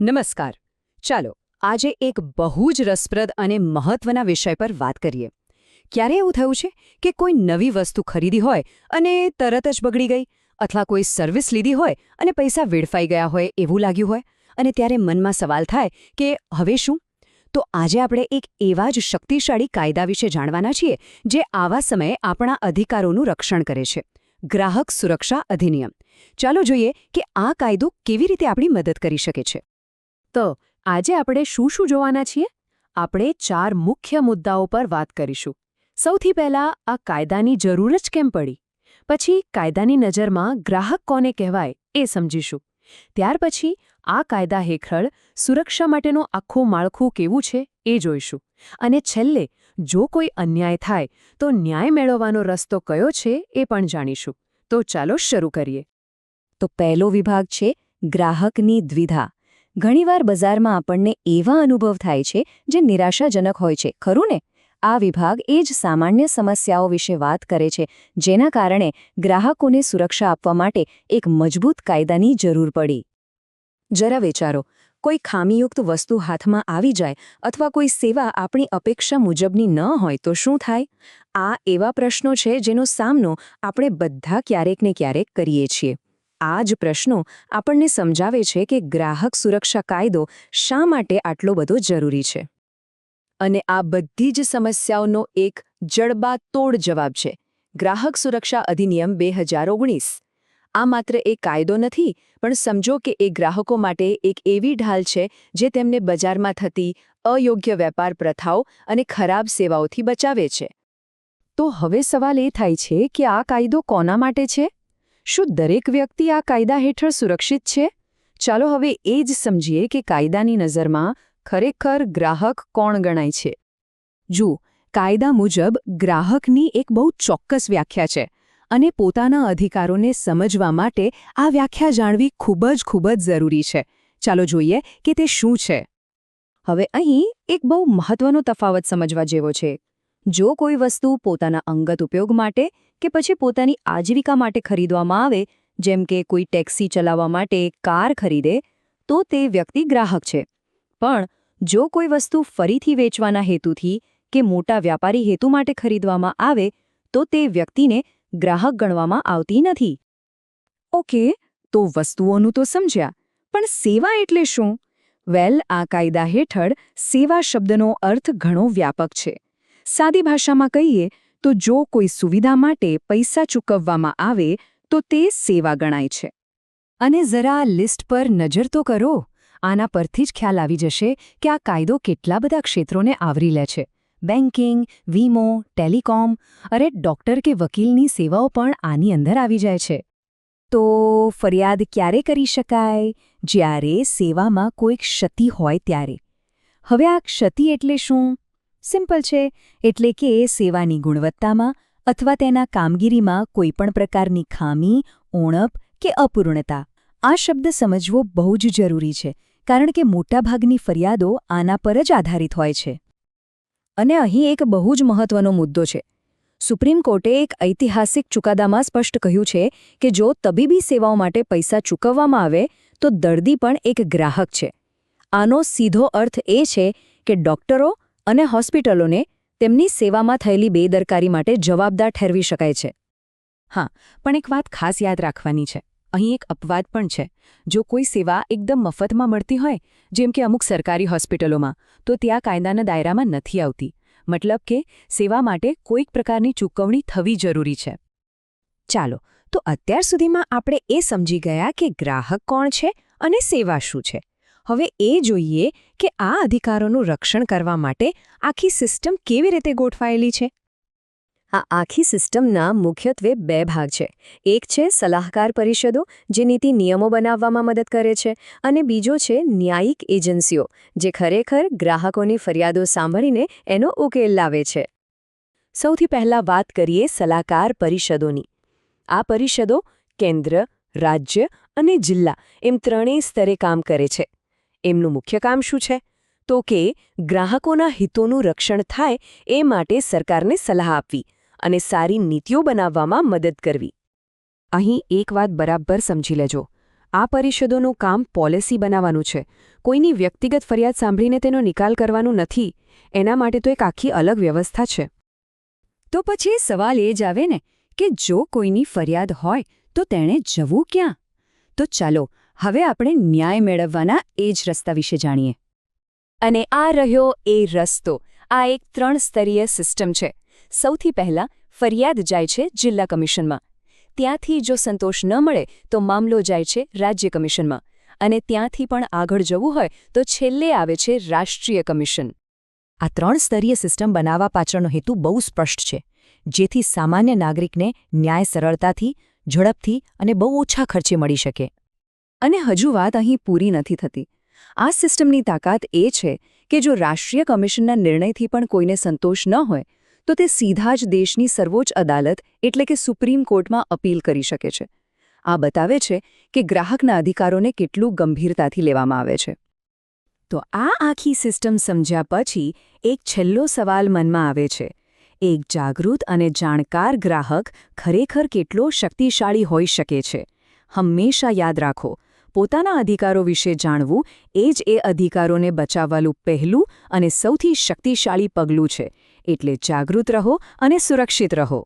નમસ્કાર. ચાલો આજે એક બહુ જ રસપ્રદ અને મહત્વના વિષય પર વાત કરીએ. ક્યારે એવું થયું છે કે કોઈ નવી વસ્તુ ખરીદી હોય અને તરત જ બગડી ગઈ, અથવા કોઈ સર્વિસ લીધી હોય અને પૈસા વેડફાઈ ગયા હોય એવું લાગ્યું હોય, અને ત્યારે મનમાં સવાલ થાય કે હવે શું? તો આજે આપણે એક એવા જ શક્તિશાળી કાયદા વિશે જાણવાના છીએ જે આવા સમયે આપણા અધિકારોનું રક્ષણ કરે છે. ગ્રાહક સુરક્ષા અધિનિયમ. ચાલો જોઈએ કે આ કાયદો કેવી રીતે આપણી મદદ કરી શકે છે. તો આજે આપણે શું જોવાના છીએ? આપણે 4 મુખ્ય મુદ્દાઓ પર વાત કરીશું. સૌથી પહેલા આ કાયદાની જરૂર જ કેમ પડી? પછી કાયદાની નજરમાં ગ્રાહક કોને કહેવાય એ સમજીશું. ત્યાર પછી આ કાયદા હેઠળ સુરક્ષા માટેનું આખું માળખું કેવું છે એ જોઈશું. અને છેલ્લે જો કોઈ અન્યાય થાય તો ન્યાય મેળવવાનો રસ્તો કયો છે એ પણ જાણીશું. તો ચાલો શરૂ કરીએ. તો પહેલો વિભાગ છે ગ્રાહકની દ્વિધા. ઘણીવાર બજારમાં આપણને એવા અનુભવ થાય છે જે નિરાશાજનક હોય છે, ખરું ને? આ વિભાગ એ જ સામાન્ય સમસ્યાઓ વિશે વાત કરે છે જેના કારણે ગ્રાહકોને સુરક્ષા આપવા માટે એક મજબૂત કાયદાની જરૂર પડી. જરા વિચારો, કોઈ ખામીયુક્ત વસ્તુ હાથમાં આવી જાય અથવા કોઈ સેવા આપણી અપેક્ષા મુજબની ન હોય તો શું થાય? આ એવા પ્રશ્નો છે જેનો સામનો આપણે બધા ક્યારેક ને ક્યારેક કરીએ છીએ. આ જ પ્રશ્નો આપણને સમજાવે છે કે ગ્રાહક સુરક્ષા કાયદો શા માટે આટલો બધો જરૂરી છે. અને આ બધી જ સમસ્યાઓનો એક જડબાતોડ જવાબ છે ગ્રાહક સુરક્ષા અધિનિયમ 2019. આ માત્ર એક કાયદો નથી, પણ સમજો કે એ ગ્રાહકો માટે એક એવી ઢાલ છે જે તેમને બજારમાં થતી અયોગ્ય વેપાર પ્રથાઓ અને ખરાબ સેવાઓથી બચાવે છે. તો હવે સવાલ એ થાય છે કે આ કાયદો કોના માટે છે? શું દરેક વ્યક્તિ આ કાયદા હેઠળ સુરક્ષિત છે? ચાલો હવે એ જ સમજીએ કે કાયદાની નજરમાં ખરેખર ગ્રાહક કોણ ગણાય છે. જુઓ, કાયદા મુજબ ગ્રાહકની એક બહુ ચોક્કસ વ્યાખ્યા છે અને પોતાના અધિકારોને સમજવા માટે આ વ્યાખ્યા જાણવી ખૂબ જ જરૂરી છે. ચાલો જોઈએ કે તે શું છે. હવે અહીં એક બહુ મહત્વનો તફાવત સમજવા જેવો છે. જો કોઈ વસ્તુ પોતાના અંગત ઉપયોગ માટે કે પછી પોતાની આજીવિકા માટે ખરીદવામાં આવે, જેમ કે કોઈ ટેક્સી ચલાવવા માટે કાર ખરીદે, તો તે વ્યક્તિ ગ્રાહક છે. પણ જો કોઈ વસ્તુ ફરીથી વેચવાના હેતુથી કે મોટા વ્યાપારી હેતુ માટે ખરીદવામાં આવે તો તે વ્યક્તિને ગ્રાહક ગણવામાં આવતી નથી. ઓકે, તો વસ્તુઓનું તો સમજ્યા, પણ સેવા એટલે શું? વેલ, આ કાયદા હેઠળ સેવા શબ્દનો અર્થ ઘણો વ્યાપક છે. સાદી ભાષામાં કહીએ તો જો કોઈ સુવિધા માટે પૈસા ચૂકવવામાં આવે તો તે સેવા ગણાય છે. અને જરા આ લિસ્ટ પર નજર તો કરો. આના પરથી જ ખ્યાલ આવી જશે કે આ કાયદો કેટલા બધા ક્ષેત્રોને આવરી લે છે. બેન્કિંગ, વીમો, ટેલિકોમ, અરે ડોક્ટર કે વકીલની સેવાઓ પણ આની અંદર આવી જાય છે. તો ફરિયાદ ક્યારે કરી શકાય? જ્યારે સેવામાં કોઈ ક્ષતિ હોય ત્યારે. હવે આ ક્ષતિ એટલે શું? સિમ્પલ છે, એટલે કે સેવાની ગુણવત્તામાં અથવા તેના કામગીરીમાં કોઈપણ પ્રકારની ખામી, ઉણપ કે અપૂર્ણતા. આ શબ્દ સમજવો બહુ જ જરૂરી છે, કારણ કે મોટાભાગની ફરિયાદો આના પર જ આધારિત હોય છે. અને અહીં એક બહુ જ મહત્વનો મુદ્દો છે. સુપ્રીમ કોર્ટે એક ઐતિહાસિક ચુકાદામાં સ્પષ્ટ કહ્યું છે કે જો તબીબી સેવાઓ માટે પૈસા ચૂકવવામાં આવે તો દર્દી પણ એક ગ્રાહક છે. આનો સીધો અર્થ એ છે કે ડોક્ટરો અને હોસ્પિટલોને તેમની સેવામાં થયેલી બેદરકારી માટે જવાબદાર ઠેરવી શકાય છે. હા, પણ એક વાત ખાસ યાદ રાખવાની છે. અહીં એક અપવાદ પણ છે. જો કોઈ સેવા એકદમ મફતમાં મળતી હોય, જેમ કે અમુક સરકારી હોસ્પિટલોમાં, તો ત્યાં કાયદાના દાયરામાં નથી આવતી. મતલબ કે સેવા માટે કોઈક પ્રકારની ચૂકવણી થવી જરૂરી છે. ચાલો, તો અત્યાર સુધીમાં આપણે એ સમજી ગયા કે ગ્રાહક કોણ છે અને સેવા શું છે. હવે એ જોઈએ કે આ અધિકારોનું રક્ષણ કરવા માટે આખી સિસ્ટમ કેવી રીતે ગોઠવાયેલી છે. આ આખી સિસ્ટમના મુખ્યત્વે 2 ભાગ છે. એક છે સલાહકાર પરિષદો, જે નીતિ નિયમો બનાવવામાં મદદ કરે છે, અને બીજો છે ન્યાયિક એજન્સીઓ, જે ખરેખર ગ્રાહકોની ફરિયાદો સાંભળીને એનો ઉકેલ લાવે છે. સૌથી પહેલા વાત કરીએ સલાહકાર પરિષદોની. આ પરિષદો કેન્દ્ર, રાજ્ય અને જિલ્લા એમ ત્રણેય સ્તરે કામ કરે છે. એમનું મુખ્ય કામ શું છે? તો કે ગ્રાહકોના હિતોનું રક્ષણ થાય એ માટે સરકારને સલાહ આપવી અને સારી નીતિઓ બનાવવામાં મદદ કરવી. અહીં એક વાત બરાબર સમજી લેજો. આ પરિષદોનું કામ પોલિસી બનાવવાનું છે, કોઈની વ્યક્તિગત ફરિયાદ સાંભળીને તેનો નિકાલ કરવાનું નથી. એના માટે તો એક આખી અલગ વ્યવસ્થા છે. તો પછી સવાલ એ જ આવે ને કે જો કોઈની ફરિયાદ હોય તો તેણે જવું ક્યાં? તો ચાલો હવે આપણે ન્યાય મેળવવાના એ જ રસ્તા વિશે જાણીએ. અને આ રહ્યો એ રસ્તો. આ એક 3 સ્તરીય સિસ્ટમ છે. સૌથી પહેલાં ફરિયાદ જાય છે જિલ્લા કમિશનમાં. ત્યાંથી જો સંતોષ ન મળે તો મામલો જાય છે રાજ્ય કમિશનમાં. અને ત્યાંથી પણ આગળ જવું હોય તો છેલ્લે આવે છે રાષ્ટ્રીય કમિશન. આ 3 સ્તરીય સિસ્ટમ બનાવવા પાછળનો હેતુ બહુ સ્પષ્ટ છે, જેથી સામાન્ય નાગરિકને ન્યાય સરળતાથી, ઝડપથી અને બહુ ઓછા ખર્ચે મળી શકે. અને હજુ વાત અહીં પૂરી નથી થતી. આ સિસ્ટમની તાકાત એ છે કે જો રાષ્ટ્રીય કમિશનના નિર્ણયથી પણ કોઈને સંતોષ ન હોય તો તે સીધા જ દેશની સર્વોચ્ચ અદાલત એટલે કે સુપ્રીમ કોર્ટમાં અપીલ કરી શકે છે. આ બતાવે છે કે ગ્રાહકના અધિકારોને કેટલું ગંભીરતાથી લેવામાં આવે છે. તો આ આખી સિસ્ટમ સમજ્યા પછી એક છેલ્લો સવાલ મનમાં આવે છે. એક જાગૃત અને જાણકાર ગ્રાહક ખરેખર કેટલો શક્તિશાળી હોઈ શકે છે? હંમેશા યાદ રાખો, પોતાના અધિકારો વિશે જાણવું એ જ એ અધિકારોને બચાવવાનું પહેલું અને સૌથી શક્તિશાળી પગલું છે. એટલે જાગૃત રહો અને સુરક્ષિત રહો.